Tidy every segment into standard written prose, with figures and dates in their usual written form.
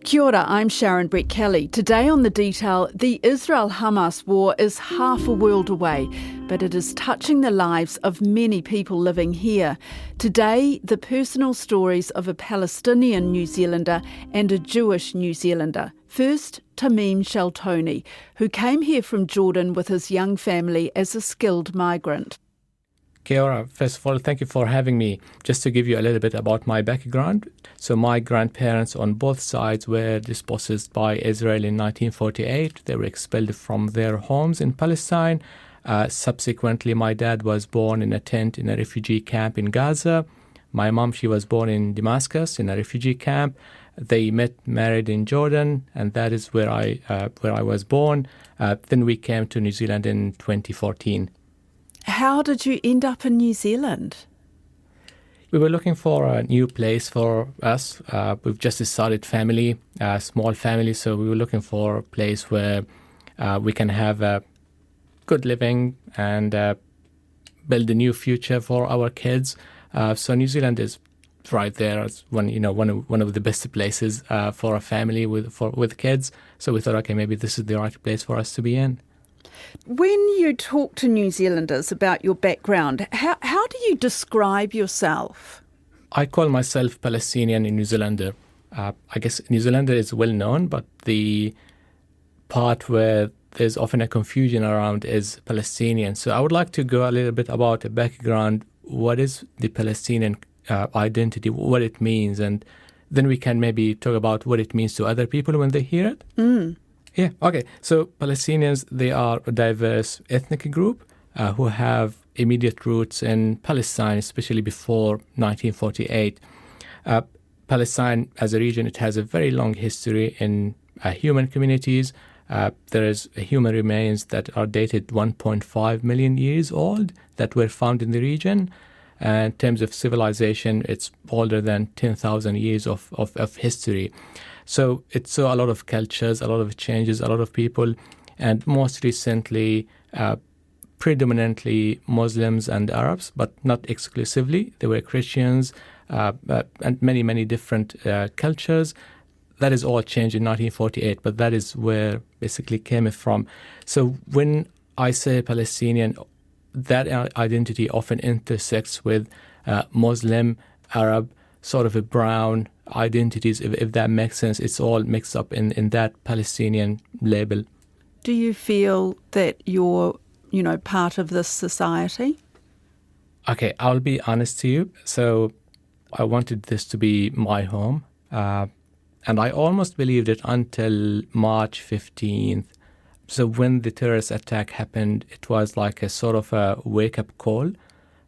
Kia ora, I'm Sharon Brett Kelly. Today on The Detail, the Israel-Hamas war is half a world away, but it is touching the lives of many people living here. Today, the personal stories of a Palestinian New Zealander and a Jewish New Zealander. First, Tamim Sheltoni, who came here from Jordan with his young family as a skilled migrant. Kia ora. First of all, thank you for having me. Just to give you a little bit about my background. So my grandparents on both sides were dispossessed by Israel in 1948. They were expelled from their homes in Palestine. Subsequently, my dad was born in a tent in a refugee camp in Gaza. My mom, she was born in Damascus in a refugee camp. They married in Jordan, and that is where I was born. Then we came to New Zealand in 2014. How did you end up in New Zealand? We were looking for a new place for us. We've just started family, a small family, so we were looking for a place where we can have a good living and build a new future for our kids. So New Zealand is right there as one of the best places for a family with kids. So we thought, okay, maybe this is the right place for us to be in. When you talk to New Zealanders about your background, how do you describe yourself? I call myself Palestinian and New Zealander. I guess New Zealander is well known, but the part where there's often a confusion around is Palestinian. So I would like to go a little bit about the background. What is the Palestinian identity, what it means, and then we can maybe talk about what it means to other people when they hear it. Yeah, okay. So Palestinians, they are a diverse ethnic group who have immediate roots in Palestine, especially before 1948. Palestine, as a region, it has a very long history in human communities. There is human remains that are dated 1.5 million years old that were found in the region. In terms of civilization, it's older than 10,000 years of history. So it saw a lot of cultures, a lot of changes, a lot of people, and most recently, predominantly Muslims and Arabs, but not exclusively. There were Christians and many, many different cultures. That is all changed in 1948, but that is where basically came from. So when I say Palestinian, that identity often intersects with Muslim, Arab, sort of a brown identities, if that makes sense. It's all mixed up in that Palestinian label. Do you feel that you're, part of this society? Okay, I'll be honest to you. So I wanted this to be my home. And I almost believed it until March 15th. So when the terrorist attack happened, it was like a sort of a wake-up call.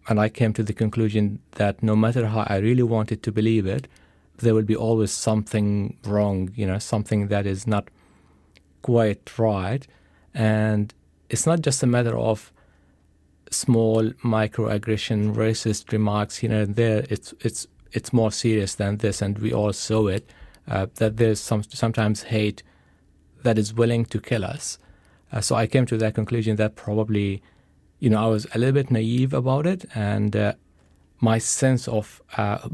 And I came to the conclusion that no matter how I really wanted to believe it, there will be always something wrong, something that is not quite right. And it's not just a matter of small microaggression, racist remarks here and there. It's more serious than this, and we all saw it, that there's sometimes hate that is willing to kill us. So I came to that conclusion that probably, I was a little bit naive about it, and my sense of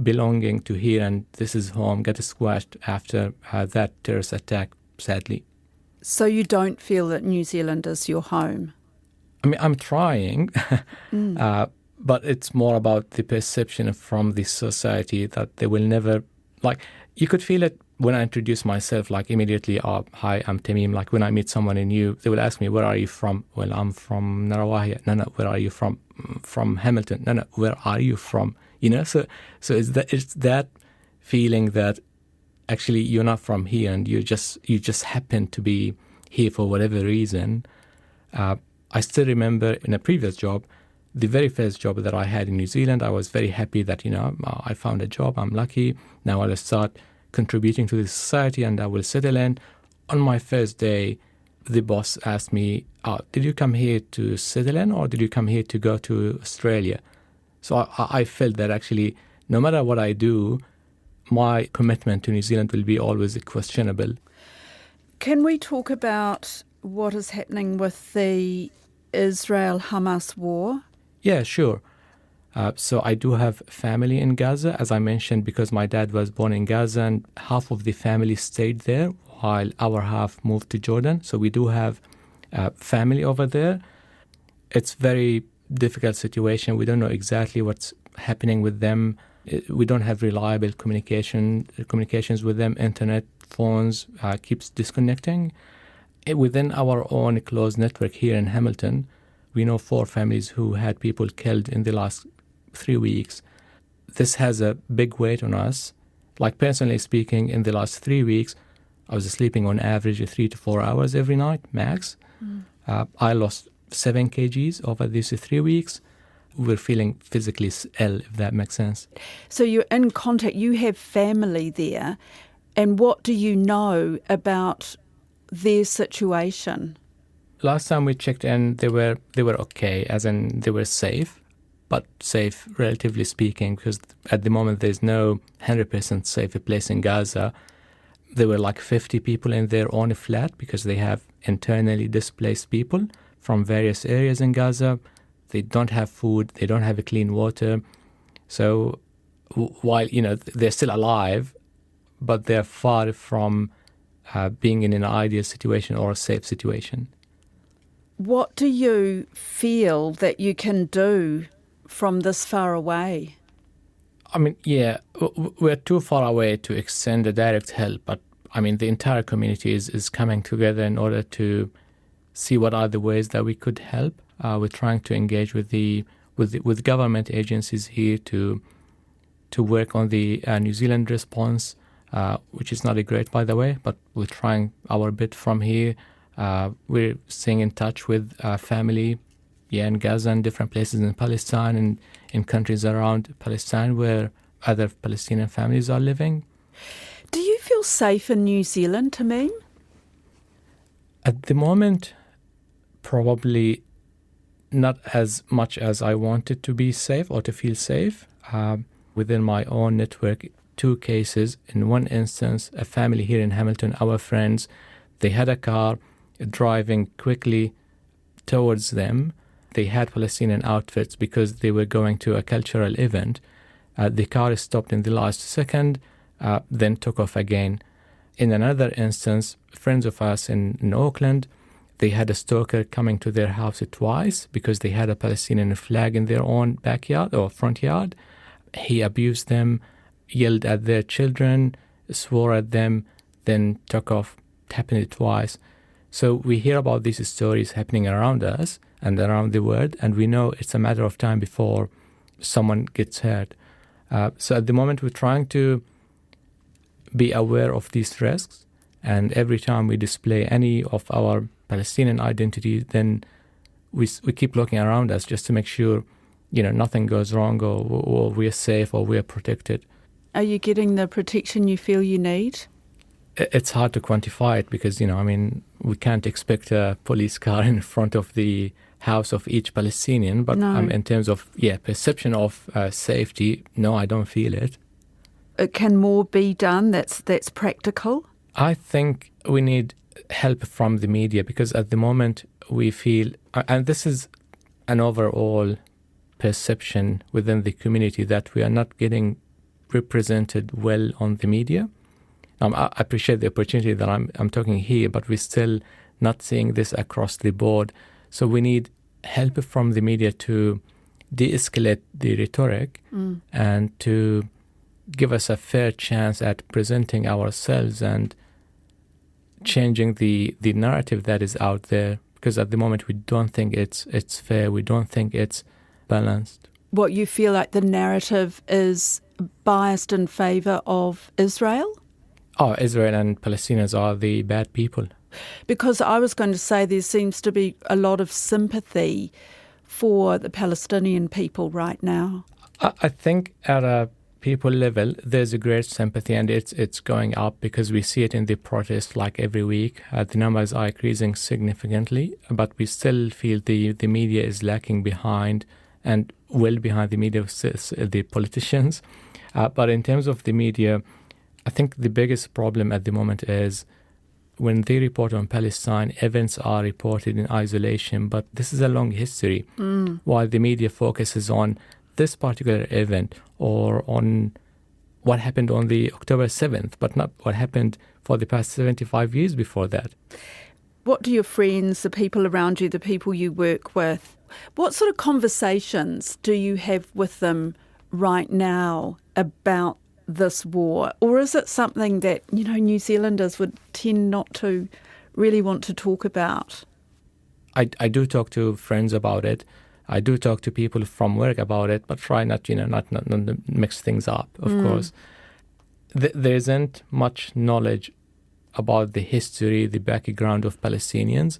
belonging to here and this is home got squashed after that terrorist attack, sadly. So you don't feel that New Zealand is your home? I mean, I'm trying, but it's more about the perception from the society that they will never, you could feel it when I introduce myself, immediately, hi, I'm Tamim. When I meet someone new, they will ask me, where are you from? Well, I'm from Narawahia. No, where are you from? From Hamilton. No, where are you from? So it's that feeling that actually you're not from here and you just happen to be here for whatever reason. I still remember in a previous job, the very first job that I had in New Zealand, I was very happy that, I found a job, I'm lucky. Now I'll start contributing to the society and I will settle in. On my first day, the boss asked me, did you come here to settle in or did you come here to go to Australia? So I felt that actually, no matter what I do, my commitment to New Zealand will be always questionable. Can we talk about what is happening with the Israel-Hamas war? Yeah, sure. So I do have family in Gaza, as I mentioned, because my dad was born in Gaza and half of the family stayed there while our half moved to Jordan. So we do have family over there. It's very difficult situation. We don't know exactly what's happening with them. We don't have reliable communications with them. Internet, phones keeps disconnecting. Within our own closed network here in Hamilton, we know 4 families who had people killed in the last 3 weeks. This has a big weight on us. Like personally speaking, in the last 3 weeks, I was sleeping on average 3 to 4 hours every night, max. I lost 7 kgs over these 3 weeks. We're feeling physically ill, if that makes sense. So you're in contact, you have family there, and what do you know about their situation? Last time we checked in, they were okay, as in they were safe, but safe relatively speaking, because at the moment there's no 100% safe place in Gaza. There were like 50 people in their own flat because they have internally displaced people from various areas in Gaza. They don't have food, they don't have clean water. So while, they're still alive, but they're far from being in an ideal situation or a safe situation. What do you feel that you can do from this far away? I mean, yeah, we're too far away to extend a direct help, but I mean, the entire community is coming together in order to see what are the ways that we could help. We're trying to engage with government agencies here to work on the New Zealand response, which is not great, by the way, but we're trying our bit from here. We're staying in touch with family, in Gaza and different places in Palestine and in countries around Palestine where other Palestinian families are living. Do you feel safe in New Zealand, Tamim? At the moment, probably not as much as I wanted to be safe or to feel safe. Within my own network, 2 cases. In one instance, a family here in Hamilton, our friends, they had a car driving quickly towards them. They had Palestinian outfits because they were going to a cultural event. The car stopped in the last second, then took off again. In another instance, friends of us in Auckland, they had a stalker coming to their house twice because they had a Palestinian flag in their own backyard or front yard. He abused them, yelled at their children, swore at them, then took off, happened twice. So we hear about these stories happening around us and around the world, and we know it's a matter of time before someone gets hurt. So at the moment, we're trying to be aware of these risks, and every time we display any of our Palestinian identity, then we keep looking around us just to make sure, nothing goes wrong or we're safe or we're protected. Are you getting the protection you feel you need? It's hard to quantify it because, we can't expect a police car in front of the house of each Palestinian. But No. In terms of, perception of safety, no, I don't feel it. Can more be done that's practical? I think we need help from the media because at the moment we feel, and this is an overall perception within the community, that we are not getting represented well on the media. I appreciate the opportunity that I'm talking here, but we're still not seeing this across the board. So we need help from the media to de-escalate the rhetoric and to give us a fair chance at presenting ourselves and changing the narrative that is out there. Because at the moment we don't think it's fair, we don't think it's balanced. What, you feel like the narrative is biased in favour of Israel? Oh, Israel and Palestinians are the bad people. Because I was going to say there seems to be a lot of sympathy for the Palestinian people right now. I think at a people level, there's a great sympathy, and it's going up because we see it in the protests like every week. The numbers are increasing significantly, but we still feel the media is lacking behind, and well behind the media, the politicians. But in terms of the media, I think the biggest problem at the moment is when they report on Palestine, events are reported in isolation, but this is a long history. While the media focuses on this particular event or on what happened on the October 7th, but not what happened for the past 75 years before that. What do your friends, the people around you, the people you work with, what sort of conversations do you have with them right now about this war? Or is it something that, New Zealanders would tend not to really want to talk about? I do talk to friends about it. I do talk to people from work about it, but try not to mix things up, of course. There isn't much knowledge about the history, the background of Palestinians.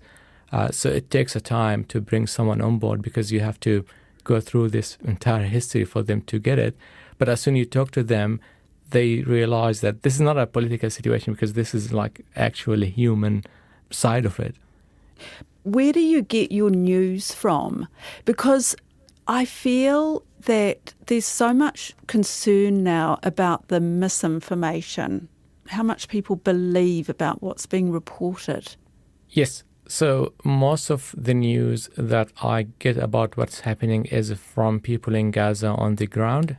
So it takes a time to bring someone on board because you have to go through this entire history for them to get it. But as soon as you talk to them, they realize that this is not a political situation because this is like actually human side of it. Where do you get your news from? Because I feel that there's so much concern now about the misinformation, how much people believe about what's being reported. Yes. So most of the news that I get about what's happening is from people in Gaza on the ground,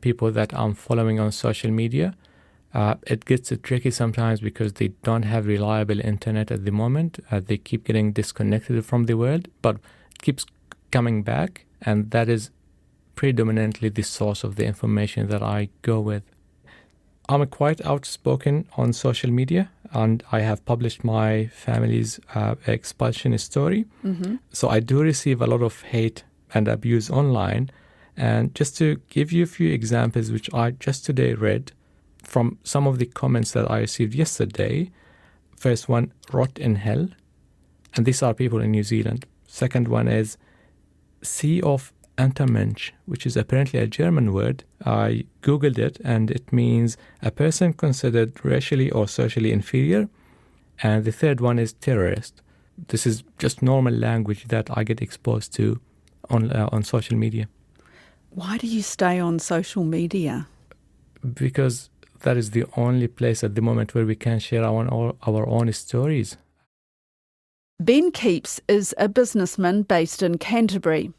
people that I'm following on social media. It gets tricky sometimes because they don't have reliable internet at the moment. They keep getting disconnected from the world, but it keeps coming back, and that is predominantly the source of the information that I go with. I'm quite outspoken on social media, and I have published my family's expulsion story. Mm-hmm. So I do receive a lot of hate and abuse online. And just to give you a few examples, which I just today read, from some of the comments that I received yesterday. First one, rot in hell. And these are people in New Zealand. Second one is Sea of Untermensch, which is apparently a German word. I Googled it, and it means a person considered racially or socially inferior. And the third one is terrorist. This is just normal language that I get exposed to on social media. Why do you stay on social media? Because that is the only place at the moment where we can share our own stories. Ben Keeps is a businessman based in Canterbury.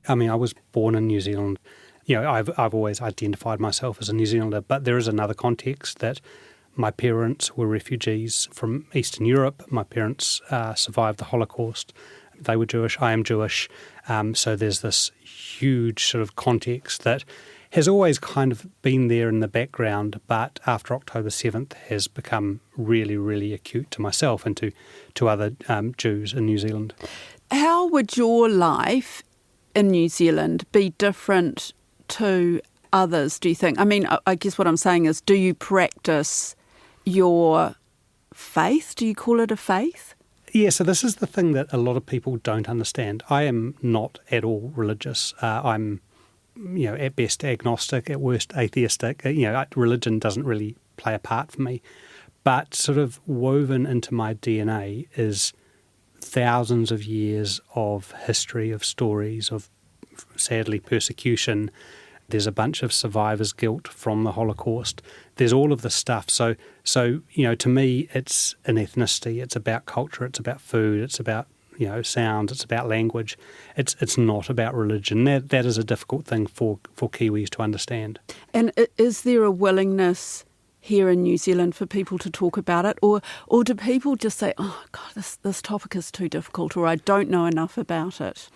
I mean, I was born in New Zealand. I've always identified myself as a New Zealander, but there is another context that my parents were refugees from Eastern Europe. My parents survived the Holocaust. They were Jewish. I am Jewish. So there's this huge sort of context that has always kind of been there in the background, but after October 7th has become really, really acute to myself and to other Jews in New Zealand. How would your life in New Zealand be different to others, do you think? I mean, I guess what I'm saying is, do you practice your faith? Do you call it a faith? Yeah, so this is the thing that a lot of people don't understand. I am not at all religious. I'm at best agnostic, at worst atheistic. Religion doesn't really play a part for me. But sort of woven into my DNA is thousands of years of history, of stories, of sadly persecution. There's a bunch of survivors' guilt from the Holocaust. There's all of this stuff. So to me, it's an ethnicity. It's about culture. It's about food. It's about sound, it's about language. It's not about religion. That is a difficult thing for Kiwis to understand. And is there a willingness here in New Zealand for people to talk about it? Or do people just say, oh, God, this topic is too difficult, or I don't know enough about it?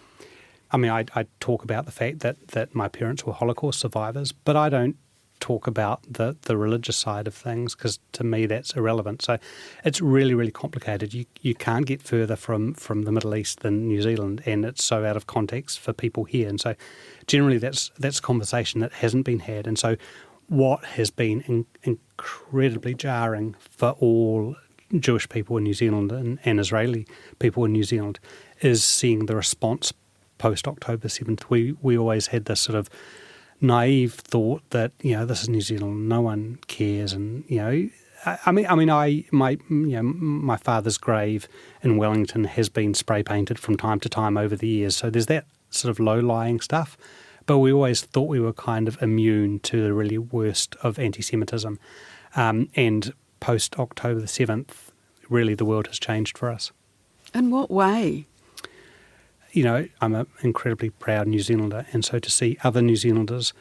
I mean, I talk about the fact that my parents were Holocaust survivors, but I don't talk about the religious side of things because to me that's irrelevant. So it's really, really complicated. You can't get further from the Middle East than New Zealand, and it's so out of context for people here. And so generally that's a conversation that hasn't been had. And so what has been incredibly jarring for all Jewish people in New Zealand and Israeli people in New Zealand is seeing the response post-October 7th. We always had this sort of naïve thought that this is New Zealand, no one cares, and my father's grave in Wellington has been spray painted from time to time over the years, so there's that sort of low-lying stuff. But we always thought we were kind of immune to the really worst of anti-Semitism, and post October the 7th, really the world has changed for us. In what way? I'm an incredibly proud New Zealander, and so to see other New Zealanders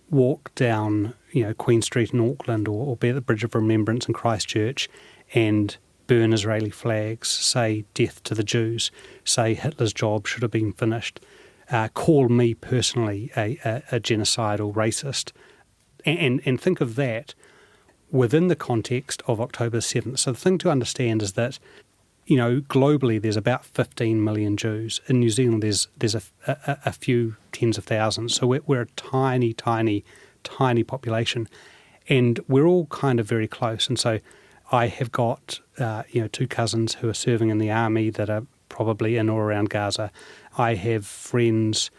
walk down, Queen Street in Auckland or be at the Bridge of Remembrance in Christchurch and burn Israeli flags, say death to the Jews, say Hitler's job should have been finished, call me personally a genocidal racist, and think of that within the context of October 7th. So the thing to understand is that, globally there's about 15 million Jews. In New Zealand there's a few tens of thousands. So we're a tiny, tiny, tiny population, and we're all kind of very close. And so I have got, two cousins who are serving in the army that are probably in or around Gaza. I have friends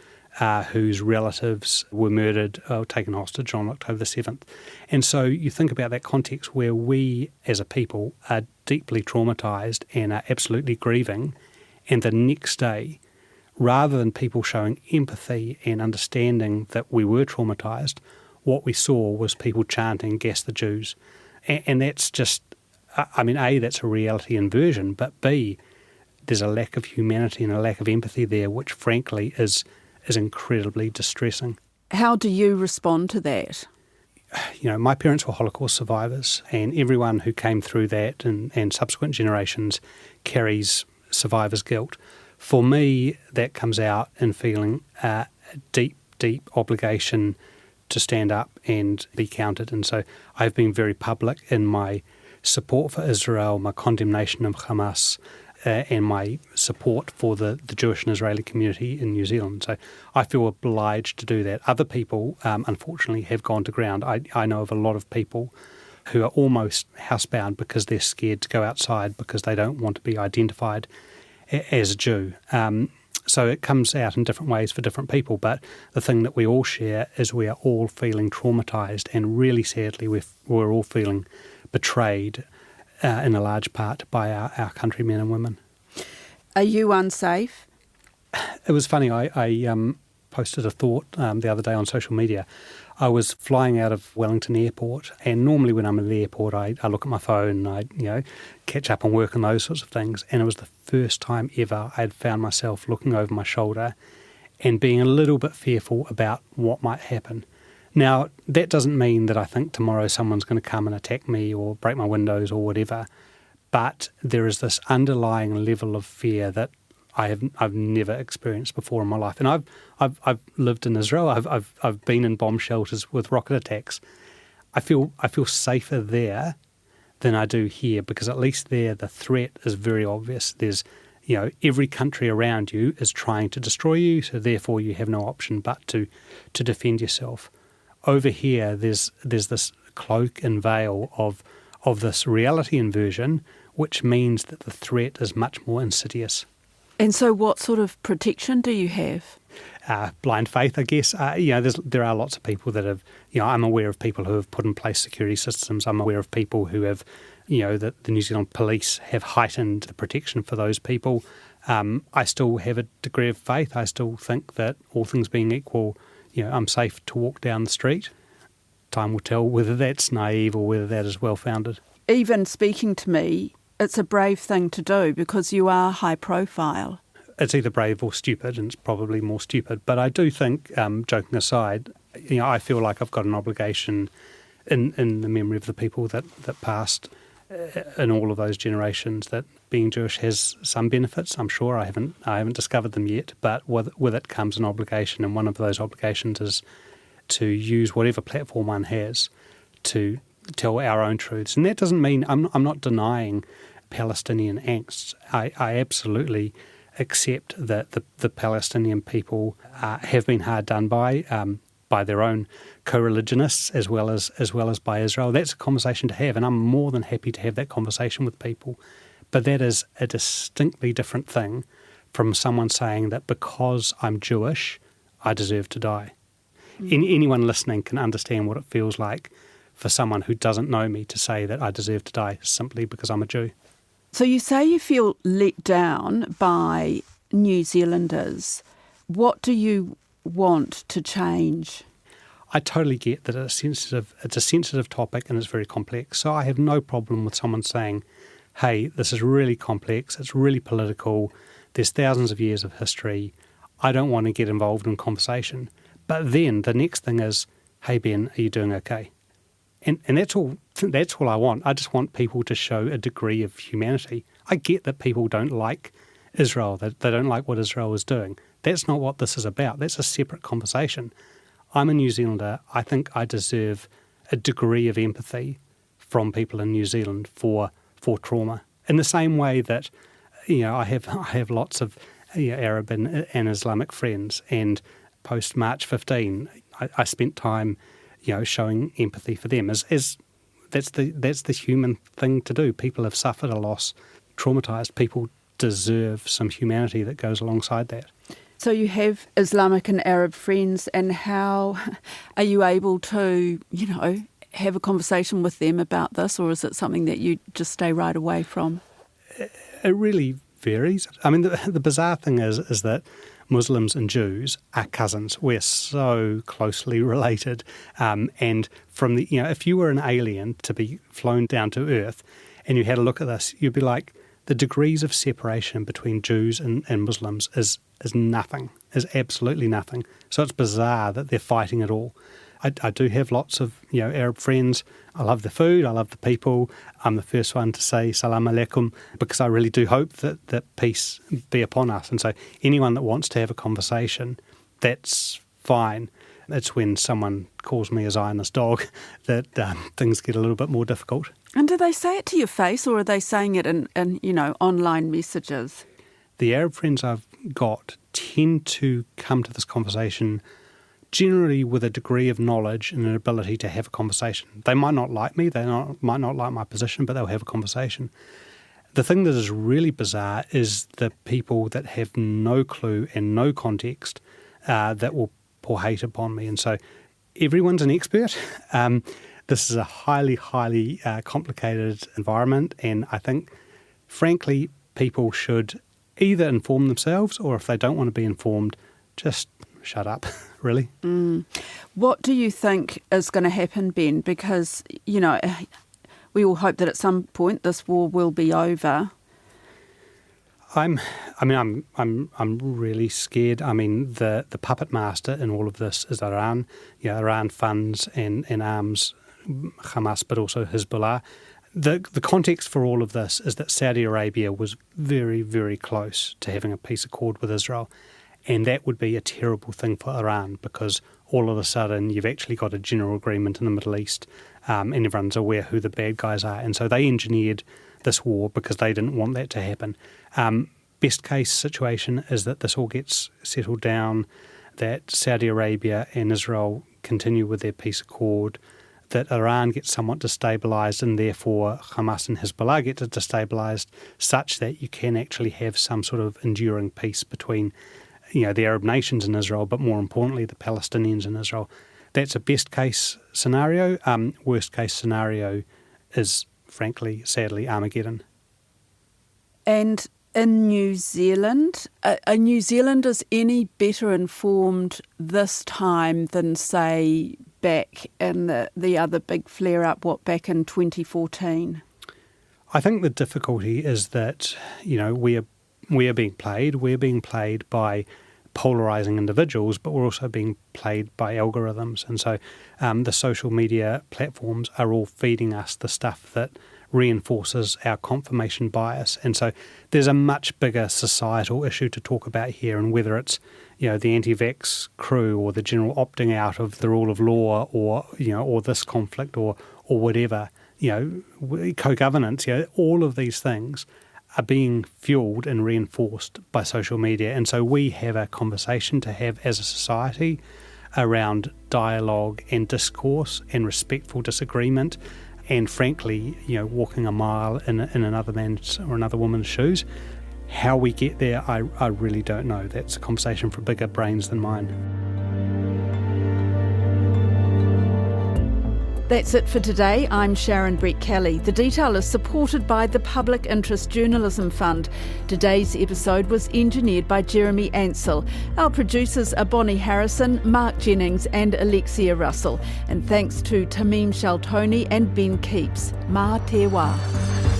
whose relatives were murdered or taken hostage on October the 7th. And so you think about that context where we as a people are deeply traumatised and are absolutely grieving, and the next day, rather than people showing empathy and understanding that we were traumatised, what we saw was people chanting, "Gas the Jews." And that's just, A, that's a reality inversion, but B, there's a lack of humanity and a lack of empathy there, which frankly is incredibly distressing. How do you respond to that? My parents were Holocaust survivors, and everyone who came through that and subsequent generations carries survivor's guilt. For me, that comes out in feeling a deep, deep obligation to stand up and be counted. And so I've been very public in my support for Israel, my condemnation of Hamas, and my support for the Jewish and Israeli community in New Zealand. So I feel obliged to do that. Other people, unfortunately, have gone to ground. I know of a lot of people who are almost housebound because they're scared to go outside because they don't want to be identified as a Jew. So it comes out in different ways for different people, but the thing that we all share is we are all feeling traumatised, and really sadly we're all feeling betrayed in a large part by our countrymen and women. Are you unsafe? It was funny, I posted a thought the other day on social media. I was flying out of Wellington Airport, and normally when I'm at the airport I look at my phone and I catch up on work and those sorts of things, and it was the first time ever I'd found myself looking over my shoulder and being a little bit fearful about what might happen. Now, that doesn't mean that I think tomorrow someone's going to come and attack me or break my windows or whatever, but there is this underlying level of fear that I've never experienced before in my life. And I've lived in Israel. I've been in bomb shelters with rocket attacks. I feel safer there than I do here, because at least there the threat is very obvious. There's every country around you is trying to destroy you, so therefore you have no option but to defend yourself. Over here, there's this cloak and veil of this reality inversion, which means that the threat is much more insidious. And so what sort of protection do you have? Blind faith, I guess. There are lots of people that have, I'm aware of people who have put in place security systems. I'm aware of people who have, that the New Zealand police have heightened the protection for those people. I still have a degree of faith. I still think that all things being equal, I'm safe to walk down the street. Time will tell whether that's naive or whether that is well-founded. Even speaking to me, it's a brave thing to do because you are high profile. It's either brave or stupid, and it's probably more stupid. But I do think, joking aside, I feel like I've got an obligation in the memory of the people that passed in all of those generations, that being Jewish has some benefits. I'm sure I haven't discovered them yet, but with it comes an obligation, and one of those obligations is to use whatever platform one has to tell our own truths. And that doesn't mean I'm not denying Palestinian angst. I absolutely accept that the Palestinian people have been hard done by their own co-religionists as well as by Israel. That's a conversation to have, and I'm more than happy to have that conversation with people. But that is a distinctly different thing from someone saying that because I'm Jewish, I deserve to die. Anyone listening can understand what it feels like for someone who doesn't know me to say that I deserve to die simply because I'm a Jew. So you say you feel let down by New Zealanders. What do you want to change? I totally get that it's a sensitive topic and it's very complex. So I have no problem with someone saying, hey, this is really complex, it's really political, There's thousands of years of history. I don't want to get involved in conversation. But then the next thing is, hey Ben, are you doing okay? And that's all I want. I just want people to show a degree of humanity. I get that people don't like Israel, that they don't like what Israel is doing. That's not what this is about. That's a separate conversation. I'm a New Zealander. I think I deserve a degree of empathy from people in New Zealand for trauma. In the same way that, I have lots of Arab and Islamic friends, and post March 15, I spent time, showing empathy for them. As that's the human thing to do. People have suffered a loss, traumatized. People deserve some humanity that goes alongside that. So you have Islamic and Arab friends, and how are you able to, have a conversation with them about this, or is it something that you just stay right away from? It really varies. I mean, the bizarre thing is that Muslims and Jews are cousins. We're so closely related. And from the, if you were an alien to be flown down to Earth and you had a look at this, you'd be like, the degrees of separation between Jews and Muslims is nothing, is absolutely nothing. So it's bizarre that they're fighting it all. I do have lots of Arab friends. I love the food, I love the people. I'm the first one to say salam alaikum, because I really do hope that peace be upon us. And so anyone that wants to have a conversation, that's fine. It's when someone calls me a Zionist dog that things get a little bit more difficult. And do they say it to your face, or are they saying it in online messages? The Arab friends I've got tend to come to this conversation generally with a degree of knowledge and an ability to have a conversation. They might not like me, might not like my position, but they'll have a conversation. The thing that is really bizarre is the people that have no clue and no context that will pour hate upon me. And so everyone's an expert. This is a highly, highly complicated environment, and I think, frankly, people should either inform themselves, or if they don't want to be informed, just shut up, really. What do you think is going to happen, Ben? Because, we all hope that at some point this war will be over. I'm really scared. I mean, the puppet master in all of this is Iran. Iran funds and arms Hamas, but also Hezbollah. The context for all of this is that Saudi Arabia was very, very close to having a peace accord with Israel. And that would be a terrible thing for Iran, because all of a sudden you've actually got a general agreement in the Middle East, and everyone's aware who the bad guys are. And so they engineered this war because they didn't want that to happen. Best case situation is that this all gets settled down, that Saudi Arabia and Israel continue with their peace accord, that Iran gets somewhat destabilised, and therefore Hamas and Hezbollah get destabilised, such that you can actually have some sort of enduring peace between the Arab nations in Israel, but more importantly, the Palestinians in Israel. That's a best case scenario. Worst case scenario is, frankly, sadly, Armageddon. And in New Zealand, are New Zealanders any better informed this time than, say, back in the other big flare-up, back in 2014? I think the difficulty is that, we are being played. We're being played by polarising individuals, but we're also being played by algorithms. And so the social media platforms are all feeding us the stuff that reinforces our confirmation bias. And so there's a much bigger societal issue to talk about here, and whether it's the anti-vax crew, or the general opting out of the rule of law, or or this conflict, or whatever, co-governance, all of these things are being fueled and reinforced by social media. And so we have a conversation to have as a society around dialogue and discourse and respectful disagreement, and frankly, walking a mile in another man's or another woman's shoes. How we get there, I really don't know. That's a conversation for bigger brains than mine. That's it for today. I'm Sharon Brett-Kelly. The Detail is supported by the Public Interest Journalism Fund. Today's episode was engineered by Jeremy Ansell. Our producers are Bonnie Harrison, Mark Jennings and Alexia Russell. And thanks to Tamim Shaltoni and Ben Keeps. Mā te wā.